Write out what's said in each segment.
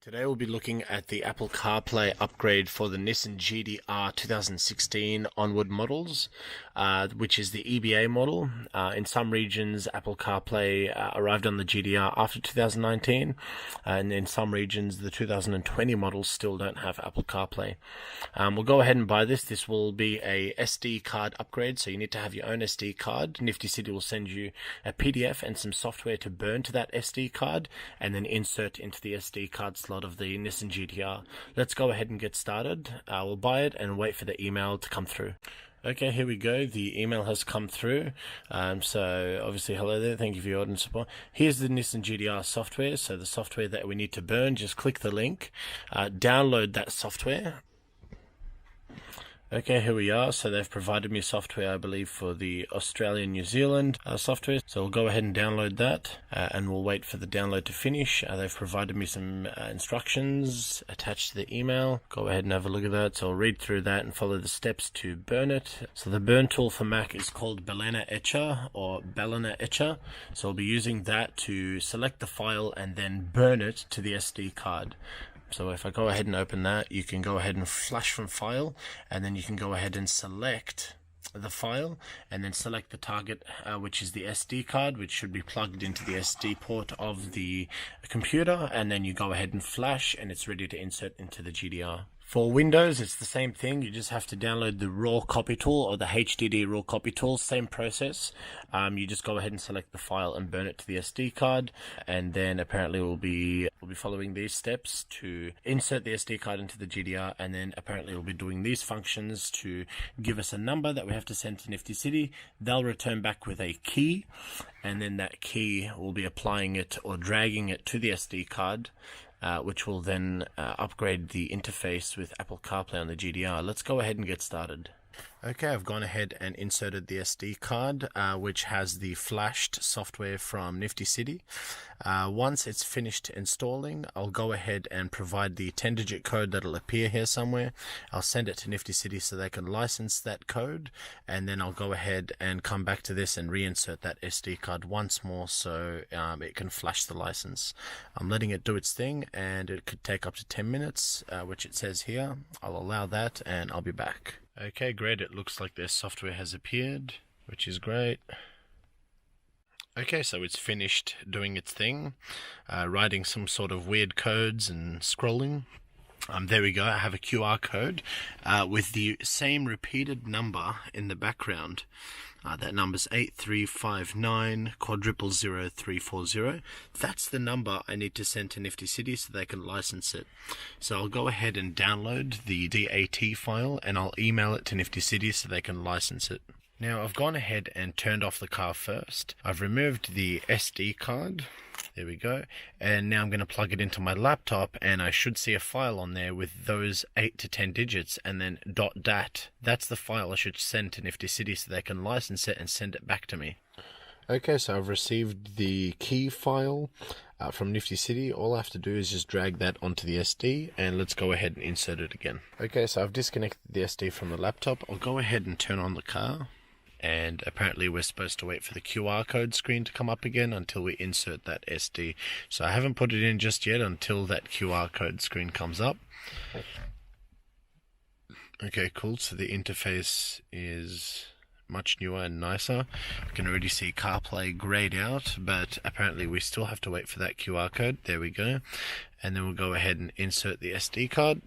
Today we'll be looking at the Apple CarPlay upgrade for the Nissan GT-R 2016 onward models, which is the EBA model. In some regions, Apple CarPlay arrived on the GT-R after 2019, and in some regions, the 2020 models still don't have Apple CarPlay. We'll go ahead and buy this. This will be a SD card upgrade, so you need to have your own SD card. Nifty City will send you a PDF and some software to burn to that SD card, and then insert into the SD card slot of the Nissan GT-R. Let's go ahead and get started. We'll buy it and wait for the email to come through. Okay, here we go. The email has come through. So obviously, hello there. Thank you for your order and support. Here's the Nissan GT-R software. So the software that we need to burn, just click the link, download that software. Okay, here we are. So they've provided me software, I believe, for the Australia New Zealand software. So we'll go ahead and download that, and we'll wait for the download to finish. They've provided me some instructions attached to the email. Go ahead and have a look at that. So I'll read through that and follow the steps to burn it. So the burn tool for Mac is called Balena Etcher or Balena Etcher. So I'll be using that to select the file and then burn it to the SD card. So if I go ahead and open that, you can go ahead and flash from file, and then you can go ahead and select the file, and then select the target, which is the SD card, which should be plugged into the SD port of the computer, and then you go ahead and flash, and it's ready to insert into the GT-R. For Windows, it's the same thing. You just have to download the raw copy tool or the HDD raw copy tool. Same process. You just go ahead and select the file and burn it to the SD card, and then apparently we'll be following these steps to insert the SD card into the GT-R, and then apparently we'll be doing these functions to give us a number that we have to send to Nifty City. They'll return back with a key, and then that key will be applying it or dragging it to the SD card. Which will then upgrade the interface with Apple CarPlay on the GT-R. Let's go ahead and get started. Okay, I've gone ahead and inserted the SD card, which has the flashed software from Nifty City. Once it's finished installing, I'll go ahead and provide the 10-digit code that'll appear here somewhere. I'll send it to Nifty City so they can license that code, and then I'll go ahead and come back to this and reinsert that SD card once more so it can flash the license. I'm letting it do its thing, and it could take up to 10 minutes, which it says here. I'll allow that, and I'll be back. Okay, great. It looks like their software has appeared, which is great. Okay, so it's finished doing its thing, writing some sort of weird codes and scrolling. There we go. I have a QR code with the same repeated number in the background. That number's 8359000340. That's the number I need to send to Nifty City so they can license it. So I'll go ahead and download the DAT file, and I'll email it to Nifty City so they can license it. Now I've gone ahead and turned off the car first. I've removed the SD card. There we go. And now I'm going to plug it into my laptop, and I should see a file on there with those 8 to 10 digits and then .dat. That's the file I should send to Nifty City so they can license it and send it back to me. Okay, so I've received the key file from Nifty City. All I have to do is just drag that onto the SD, and let's go ahead and insert it again. Okay, so I've disconnected the SD from the laptop. I'll go ahead and turn on the car. And apparently we're supposed to wait for the QR code screen to come up again until we insert that SD. So I haven't put it in just yet until that QR code screen comes up. Okay, cool. So the interface is much newer and nicer. I can already see CarPlay grayed out, but apparently we still have to wait for that QR code. There we go. And then we'll go ahead and insert the SD card.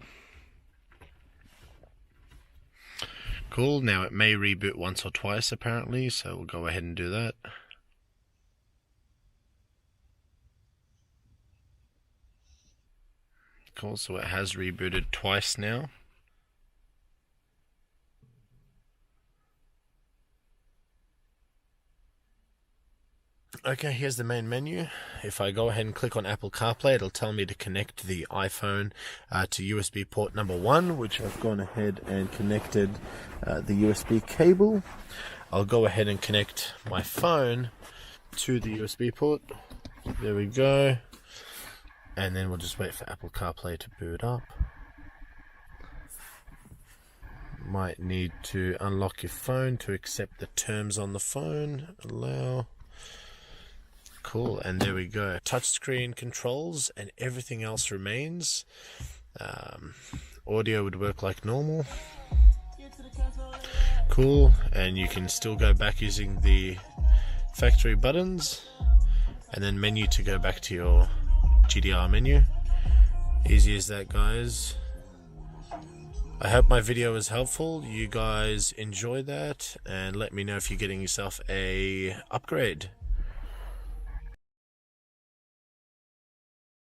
Cool, now it may reboot once or twice apparently, so we'll go ahead and do that. Cool, so it has rebooted twice now. Okay, here's the main menu. If I go ahead and click on Apple CarPlay, it'll tell me to connect the iPhone to USB port number 1, which I've gone ahead and connected the USB cable. I'll go ahead and connect my phone to the USB port. There we go. And then we'll just wait for Apple CarPlay to boot up. Might need to unlock your phone to accept the terms on the phone. Allow. Cool, and there we go. Touchscreen controls and everything else remains. Audio would work like normal. Cool, and you can still go back using the factory buttons, and then menu to go back to your GT-R menu. Easy as that, guys. I hope my video was helpful. You guys enjoy that, and let me know if you're getting yourself a upgrade.